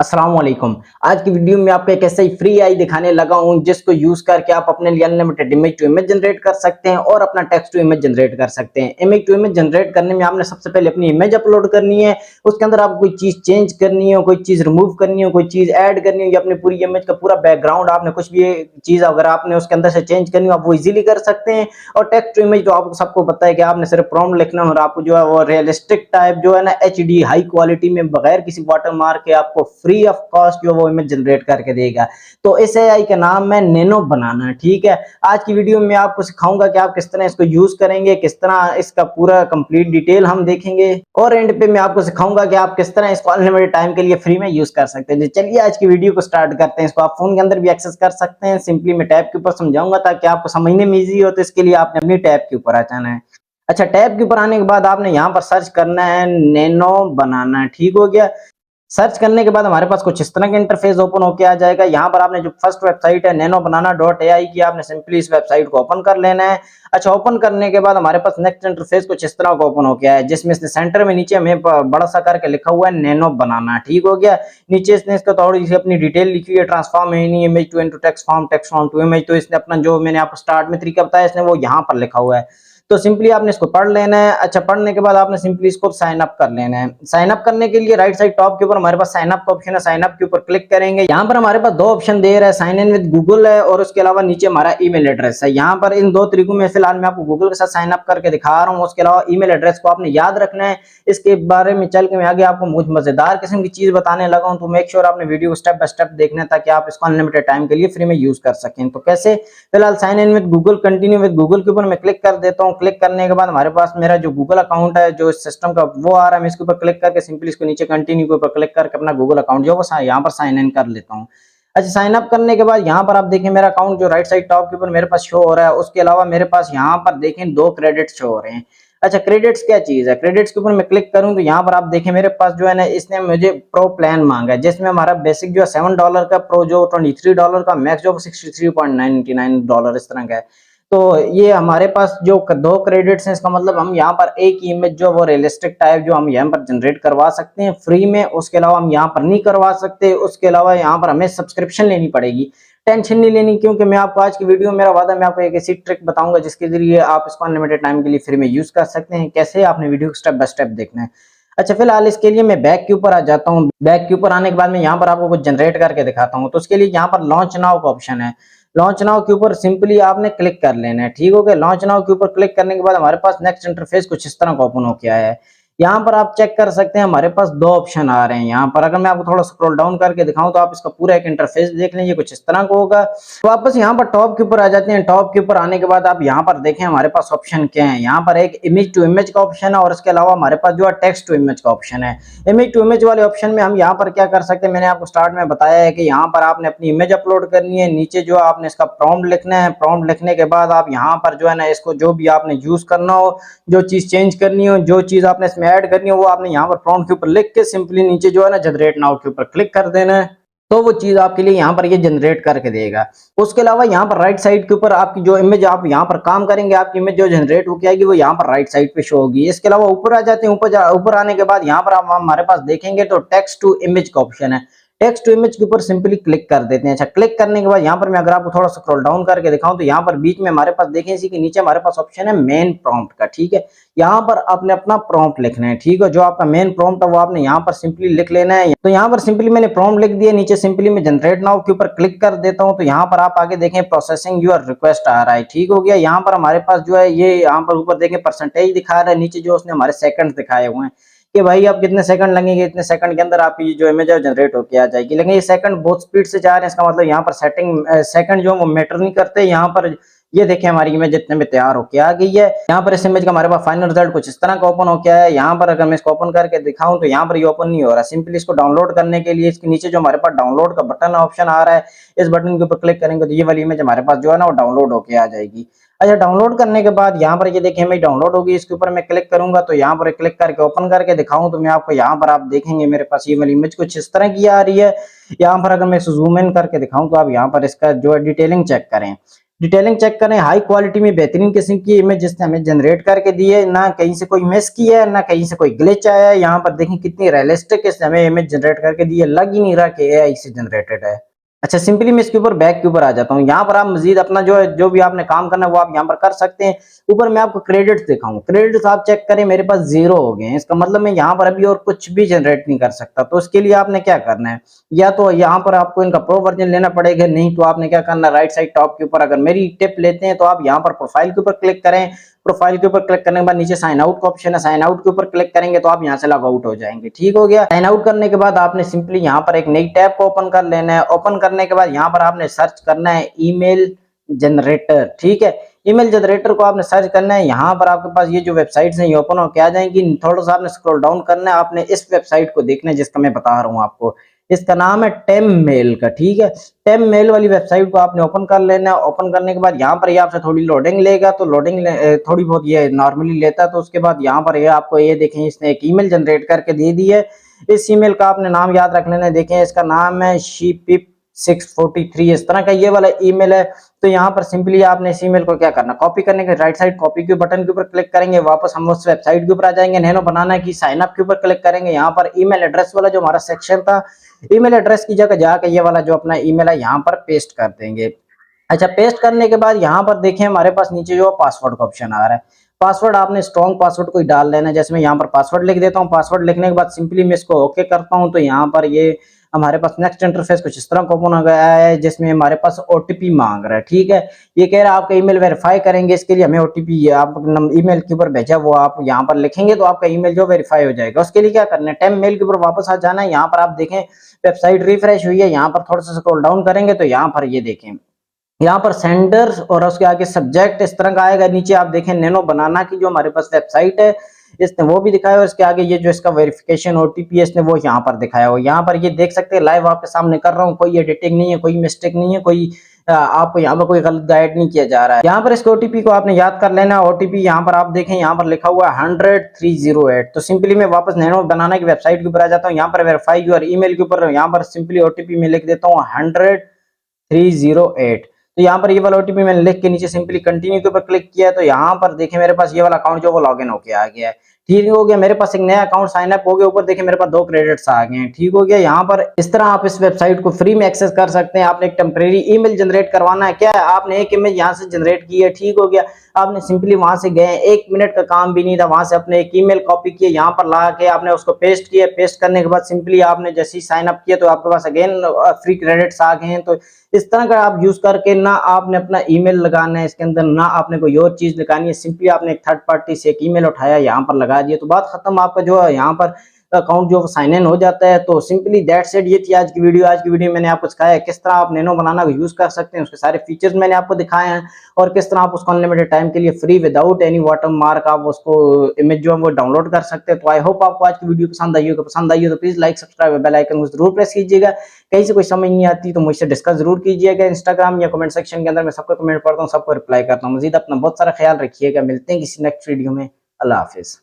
अस्सलाम वालेकुम। आज की वीडियो में आपको एक ऐसा ही फ्री आई दिखाने लगा हूं जिसको यूज करके आप अपने लिए unlimited image to image generate कर सकते हैं और अपना टेक्स्ट टू इमेज जनरेट कर सकते हैं। इमेज टू इमेज जनरेट करने में आपने सबसे पहले अपनी इमेज अपलोड करनी है, उसके अंदर आपको कोई चीज चेंज करनी है, कोई चीज रिमूव करनी है, कोई चीज ऐड करनी है या अपनी पूरी इमेज का पूरा बैकग्राउंड आपने कुछ भी चीज अगर आपने उसके अंदर से चेंज करनी हो आप वो इजीली कर सकते हैं। और टेक्स्ट टू इमेज तो आपको सबको पता है कि आपने सिर्फ प्रॉम्प्ट लिखना है और आपको जो है वो रियलिस्टिक टाइप जो है ना एचडी हाई क्वालिटी में बगैर किसी वाटरमार्क के आपको फ्री ऑफ कॉस्ट जो वो इमेज जनरेट करके देगा। तो इस एआई का नाम है नैनो बनाना। ठीक है, आज की वीडियो में आपको सिखाऊंगा कि आप किस तरह इसको यूज करेंगे, किस तरह इसका पूरा कंप्लीट डिटेल हम देखेंगे और एंड पे मैं आपको सिखाऊंगा कि आप किस तरह इसको अनलिमिटेड टाइम के लिए फ्री में यूज कर सकते हैं। चलिए आज की वीडियो को स्टार्ट करते हैं। इसको आप फोन के अंदर भी एक्सेस कर सकते हैं। सिंपली मैं टैब के ऊपर समझाऊंगा ताकि आपको समझने में इजी हो, तो इसके लिए आपने अपनी टैब के ऊपर आ जाना है। अच्छा, टैब के ऊपर आने के बाद आपने यहाँ पर सर्च करना है नैनो बनाना। ठीक हो गया। सर्च करने के बाद हमारे पास कुछ इस तरह का इंटरफेस ओपन होके आ जाएगा। यहाँ पर आपने जो फर्स्ट वेबसाइट है नैनो बनाना .ai की, आपने सिंपली इस वेबसाइट को ओपन कर लेना है। अच्छा, ओपन करने के बाद हमारे पास नेक्स्ट इंटरफेस कुछ इस तरह का ओपन होके आया है जिसमें इसने सेंटर में नीचे हमें बड़ा सा करके लिखा हुआ है नैनो बनाना। ठीक हो गया। नीचे इसने इसका थोड़ी सी अपनी डिटेल लिखी हुई है, transform any image to into text form to image. तो इसने अपना जो मैंने आपको स्टार्ट में तरीका बताया इसने वो यहाँ पर लिखा हुआ है। तो सिंपली आपने इसको पढ़ लेना है। अच्छा, पढ़ने के बाद आपने सिंपली इसको साइन अप कर लेना है। साइन अप करने के लिए राइट साइड टॉप के ऊपर हमारे पास साइन अप का ऑप्शन है। साइन अप के ऊपर क्लिक करेंगे। यहाँ पर हमारे पास दो ऑप्शन दे रहा है, साइन इन विद गूगल है और उसके अलावा नीचे हमारा ईमेल एड्रेस है। यहाँ पर इन दो तरीकों में फिलहाल मैं आपको गूगल के साथ साइन अप करके दिखा रहा हूँ। उसके अलावा ईमेल एड्रेस को आपने याद रखना है। इसके बारे में चल के मैं आगे आपको मुझ मजेदार किस्म की चीज बताने लगा हूँ, तो मेक श्योर आपने वीडियो को स्टेप बाय स्टेप देखना है ताकि आप इसको अनलिमिटेड टाइम के लिए फ्री में यूज कर सकें। तो कैसे, फिलहाल sign in with Google, continue with Google के ऊपर मैं क्लिक कर देता हूँ। क्लिक करने के बाद हमारे पास मेरा जो गूगल अकाउंट है जो इस सिस्टम का वो आ रहा है। मैं इसके ऊपर क्लिक करके सिंपली इसको नीचे कंटिन्यू के ऊपर क्लिक करके अपना गूगल अकाउंट जो है यहाँ पर साइन इन कर लेता हूँ। अच्छा, साइन अप करने के बाद यहाँ पर आप देखें मेरा अकाउंट जो राइट साइड टॉप के ऊपर मेरे पास शो हो रहा है। उसके अलावा मेरे पास यहाँ पर देखें 2 क्रेडिट शो हो रहे हैं। अच्छा, क्रेडिट्स क्या चीज है? क्रेडिट्स के ऊपर मैं क्लिक करूं तो यहाँ पर आप देखें मेरे पास जो है ना इसने मुझे प्रो प्लान मांगा है जिसमें हमारा बेसिक जो है $7 का, प्रो जो $23 का, मैक्स जो $63.99 इस तरह का है। तो ये हमारे पास जो 2 क्रेडिट्स हैं, इसका मतलब हम यहाँ पर एक इमेज जो वो रियलिस्टिक टाइप जो हम यहाँ पर जनरेट करवा सकते हैं फ्री में। उसके अलावा हम यहाँ पर नहीं करवा सकते। उसके अलावा यहाँ पर हमें सब्सक्रिप्शन लेनी पड़ेगी। टेंशन नहीं लेनी, क्योंकि मैं आपको आज की वीडियो में मेरा वादा मैं आपको एक ऐसी ट्रिक बताऊंगा जिसके जरिए आप इसको अनलिमिटेड टाइम के लिए फ्री में यूज कर सकते हैं। कैसे, आपने वीडियो को स्टेप बाय स्टेप देखना है। अच्छा, फिलहाल इसके लिए मैं बैक के ऊपर आ जाता हूँ। बैक के ऊपर आने के बाद मैं यहाँ पर आपको कुछ जनरेट करके दिखाता हूँ। तो उसके लिए यहाँ पर लॉन्च नाउ का ऑप्शन है। लॉन्च नाउ के ऊपर सिंपली आपने क्लिक कर लेना है। ठीक हो गया। लॉन्च नाउ के ऊपर क्लिक करने के बाद हमारे पास नेक्स्ट इंटरफेस कुछ इस तरह का ओपन होके आया है। यहाँ पर आप चेक कर सकते हैं हमारे पास 2 ऑप्शन आ रहे हैं। यहाँ पर अगर मैं आपको थोड़ा स्क्रॉल डाउन करके दिखाऊं तो आप इसका पूरा एक इंटरफेस देख लेंगे, कुछ इस तरह का होगा। वापस यहाँ पर टॉप के ऊपर आ जाते हैं। टॉप के ऊपर आने के बाद आप यहाँ पर देखें हमारे पास ऑप्शन क्या है। यहाँ पर एक इमेज टू इमेज का ऑप्शन है और इसके अलावा हमारे पास जो है टेक्स्ट टू इमेज का ऑप्शन है। इमेज टू इमेज वाले ऑप्शन में हम यहाँ पर क्या कर सकते हैं, मैंने आपको स्टार्ट में बताया है कि यहाँ पर आपने अपनी इमेज अपलोड करनी है। नीचे जो आपने इसका प्रॉम्प्ट लिखना है। प्रॉम्प्ट लिखने के बाद आप यहाँ पर जो है ना इसको जो भी आपने यूज करना हो, जो चीज चेंज करनी हो, जो चीज आपने इसमें ऐड करनी हो, वो आपने यहाँ पर प्रॉम्प्ट के ऊपर लिख के सिंपली नीचे जो है ना जनरेट नाउ के ऊपर क्लिक कर देना है। तो वो चीज आपके लिए यहाँ पर ये जनरेट करके देगा। उसके अलावा यहाँ पर राइट साइड के ऊपर आपकी जो इमेज आप यहाँ पर काम करेंगे, आपकी इमेज जो जनरेट होकर आएगी वो यहाँ पर राइट साइड पे शो होगी। इसके अलावा ऊपर आ जाते हैं। ऊपर आने के बाद यहाँ पर आप हमारे पास देखेंगे तो टेक्स्ट टू इमेज का ऑप्शन है। टेक्स्ट टू इमेज के ऊपर सिंपली क्लिक कर देते हैं। अच्छा, क्लिक करने के बाद यहाँ पर मैं अगर आपको थोड़ा सा स्क्रॉल डाउन करके दिखाऊं तो यहाँ पर बीच में हमारे पास देखें इसी के नीचे हमारे पास ऑप्शन है मेन प्रॉम्प्ट का। ठीक है, यहाँ पर आपने अपना प्रॉम्प्ट लिखना है। ठीक है, जो आपका मेन प्रॉम्प्ट है वो आपने यहाँ पर सिंपली लिख लेना है। तो यहाँ पर सिंपली मैंने प्रॉम्प्ट लिख दिया। नीचे सिंपली मैं जनरेट नाउ के ऊपर क्लिक कर देता हूँ तो यहाँ पर आप आगे देखें प्रोसेसिंग योर रिक्वेस्ट आ रहा है। ठीक हो गया। यहाँ पर हमारे पास जो है ये यहाँ पर ऊपर देखें परसेंटेज दिखा रहा है, नीचे जो उसने हमारे सेकंड दिखाए हुए हैं कि भाई आप कितने सेकंड लगेंगे, इतने सेकंड के अंदर आपकी जो इमेज है जनरेट होकर आ जाएगी। लेकिन ये सेकंड बहुत स्पीड से जा रहे हैं, इसका मतलब यहाँ पर सेकंड जो वो मैटर नहीं करते। यहाँ पर ये देखिए हमारी इमेज इतने में तैयार होकर आ गई है। यहाँ पर इस इमेज का हमारे पास फाइनल रिजल्ट कुछ इस तरह का ओपन होकर है। यहाँ पर अगर मैं इसको ओपन करके दिखाऊं तो यहाँ पर ये ओपन नहीं हो रहा। सिंपली इसको डाउनलोड करने के लिए इसके नीचे जो हमारे पास डाउनलोड का बटन ऑप्शन आ रहा है, इस बटन के ऊपर क्लिक करेंगे तो ये वाली इमेज हमारे पास जो है ना वो डाउनलोड होकर आ जाएगी। अच्छा, डाउनलोड करने के बाद यहाँ पर ये देखिए इमेज डाउनलोड होगी। इसके ऊपर मैं क्लिक करूंगा तो यहाँ पर क्लिक करके ओपन करके दिखाऊं तो मैं आपको यहाँ पर आप देखेंगे मेरे पास ये वाली इमेज कुछ इस तरह की आ रही है। यहाँ पर अगर मैं जूम इन करके दिखाऊं तो आप यहाँ पर इसका जो है डिटेलिंग चेक करें। डिटेलिंग चेक करें, हाई क्वालिटी में बेहतरीन किस्म की इमेज जिसने हमें जनरेट करके दी है, ना कहीं से कोई मिस किया है, ना कहीं से कोई ग्लिच आया है। यहाँ पर देखें कितनी रियलिस्टिक इसने हमें इमेज जनरेट करके दी है, लग ही नहीं रहा कि एआई से जनरेटेड है। अच्छा, सिंपली मैं इसके ऊपर बैक के ऊपर आ जाता हूँ। यहाँ पर आप मजीद अपना जो भी आपने काम करना है वो आप यहाँ पर कर सकते हैं। ऊपर मैं आपको क्रेडिट्स दिखाऊं, क्रेडिट्स आप चेक करें, मेरे पास 0 हो गए हैं। इसका मतलब मैं यहाँ पर अभी और कुछ भी जनरेट नहीं कर सकता। तो उसके लिए आपने क्या करना है, या तो यहाँ पर आपको इनका प्रो वर्जन लेना पड़ेगा, नहीं तो आपने क्या करना, राइट साइड टॉप के ऊपर अगर मेरी टिप लेते हैं तो आप यहाँ पर प्रोफाइल के ऊपर क्लिक करें। प्रोफाइल के ऊपर क्लिक करने के बाद नीचे साइन आउट का ऑप्शन है, साइन आउट के ऊपर क्लिक करेंगे तो आप यहाँ से लॉग आउट हो जाएंगे। ठीक हो गया। साइन आउट करने के बाद आपने सिंपली यहाँ पर एक नई टैब को ओपन कर लेना है। ओपन करने के बाद यहाँ पर आपने सर्च करना है ईमेल जनरेटर। ठीक है, ईमेल जनरेटर को आपने सर्च करना है। यहाँ पर आपके पास ये जो वेबसाइट्स हैं ये ओपन होकर आ जाएंगी। थोड़ा सा आपने स्क्रॉल डाउन करना है, आपने इस वेबसाइट को देखना है जिसका मैं बता रहा हूँ आपको। इसका नाम है टेम मेल का। ठीक है, टेम मेल वाली वेबसाइट को आपने ओपन कर लेना है। ओपन करने के बाद यहाँ पर ये आपसे थोड़ी लोडिंग लेगा, तो लोडिंग थोड़ी बहुत ये नॉर्मली लेता है। तो उसके बाद यहाँ पर ये आपको ये देखें इसने एक ईमेल जनरेट करके दे दी है। इस ईमेल का आपने नाम याद रख लेना है। देखें इसका नाम है शीपिप 643, इस तरह का ये वाला ईमेल है। तो यहाँ पर सिंपली आपने इस ईमेल को क्या करना, कॉपी करने के राइट साइड कॉपी के बटन के ऊपर क्लिक करेंगे, वापस हम उस वेबसाइट के ऊपर आ जाएंगे। नैनो बनाना की साइन अप के ऊपर क्लिक करेंगे। यहाँ पर ईमेल एड्रेस वाला जो हमारा सेक्शन था, ईमेल एड्रेस की जगह जाकर ये वाला जो अपना ईमेल है यहाँ पर पेस्ट कर देंगे। अच्छा, पेस्ट करने के बाद यहाँ पर देखें हमारे पास नीचे जो पासवर्ड का ऑप्शन आ रहा है। पासवर्ड आपने स्ट्रॉन्ग पासवर्ड कोई डाल लेना है। जैसे मैं यहाँ पर पासवर्ड लिख देता हूँ। पासवर्ड लिखने के बाद सिंपली मैं इसको ओके करता हूँ। तो यहाँ पर ये हमारे पास नेक्स्ट इंटरफेस कुछ इस तरह का ओपन हो गया है, जिसमें हमारे पास ओटीपी मांग रहा है। ठीक है, ये कह रहा है आपका ईमेल वेरीफाई करेंगे, इसके लिए हमें ओटीपी आप ईमेल के ऊपर भेजा वो आप यहाँ पर लिखेंगे तो आपका ईमेल जो वेरीफाई हो जाएगा। उसके लिए क्या करना है, टेम मेल के ऊपर वापस आ जाना है। यहाँ पर आप देखें वेबसाइट रिफ्रेश हुई है। यहाँ पर थोड़ा सा स्क्रॉल डाउन करेंगे तो यहाँ पर ये देखें, यहाँ पर सेंडर और उसके आगे सब्जेक्ट इस तरह का आएगा। नीचे आप देखें नैनो बनाना की जो हमारे पास वेबसाइट है इसने वो भी दिखाया, और इसके आगे ये जो इसका वेरिफिकेशन ओटीपी है इसने वो यहाँ पर दिखाया हो। यहाँ पर ये देख सकते हैं, लाइव आपके सामने कर रहा हूँ, कोई एडिटिंग नहीं है, कोई मिस्टेक नहीं है, कोई आपको यहाँ पर कोई गलत गाइड नहीं किया जा रहा है। यहाँ पर इसके ओटीपी को आपने याद कर लेना। ओटीपी यहाँ पर आप देखें, यहाँ पर लिखा हुआ है 100-308। तो सिंपली मैं वापस नैनो बनाना की वेबसाइट के ऊपर आ जाता हूँ। यहाँ पर वेरीफाई यूर ईमेल के ऊपर यहाँ पर सिंपली ओटीपी में लिख देता हूँ 100-308। तो यहाँ पर ये वाला ओटीपी मैंने लिख के नीचे सिंपली कंटिन्यू के ऊपर क्लिक किया। तो यहाँ पर देखें मेरे पास ये वाला अकाउंट जो वो लॉगिन होके आ गया है। ठीक हो गया, मेरे पास एक नया अकाउंट साइन अप हो गया। ऊपर देखिए मेरे पास 2 क्रेडिट्स आ गए हैं। ठीक हो गया। यहाँ पर इस तरह आप इस वेबसाइट को फ्री में एक्सेस कर सकते हैं। आपने एक टेम्परेरी ईमेल जनरेट करवाना है, क्या है आपने एक इमेज यहाँ से जनरेट की है। ठीक हो गया, आपने सिंपली वहां से गए, 1 मिनट का काम भी नहीं था, वहां से अपने एक ईमेल कॉपी किए, यहाँ पर ला के आपने उसको पेस्ट किया। पेस्ट करने के बाद सिंपली आपने जैसे ही साइन अप किया तो आपके पास अगेन फ्री क्रेडिट्स आ गए हैं। तो इस तरह का आप यूज करके ना आपने अपना ईमेल लगाना है इसके अंदर, ना आपने कोई और चीज लगानी है। सिंपली आपने एक थर्ड पार्टी से एक ईमेल उठाया, यहाँ पर लगा दिया, तो बात खत्म। आपका जो है यहाँ पर अकाउंट जो साइन इन हो जाता है। तो सिंपली दैट्स इट, ये थी आज की वीडियो। आज की वीडियो में मैंने आपको सिखाया है किस तरह आप नैनो बनाना को यूज कर सकते हैं, उसके सारे फीचर्स मैंने आपको दिखाए हैं, और किस तरह आप उसको अनलिमिटेड टाइम के लिए free without any water mark आप उसको इमेज जो है वो डाउनलोड कर सकते हैं। तो आई होप आपको आज की वीडियो पसंद आई हो। पसंद आई हो तो please like subscribe bell icon को जरूर प्रेस कीजिएगा। कहीं से कोई समझ नहीं आती तो मुझसे डिस्कस जरूर कीजिएगा इंस्टाग्राम या कमेंट सेक्शन के अंदर। मैं सबको कमेंट पढ़ता हूँ, सबको रिप्लाई करता हूँ। मजीद अपना बहुत सारा ख्याल रखिएगा। मिलते हैं किसी नेक्स्ट वीडियो में। अल्लाह हाफिज।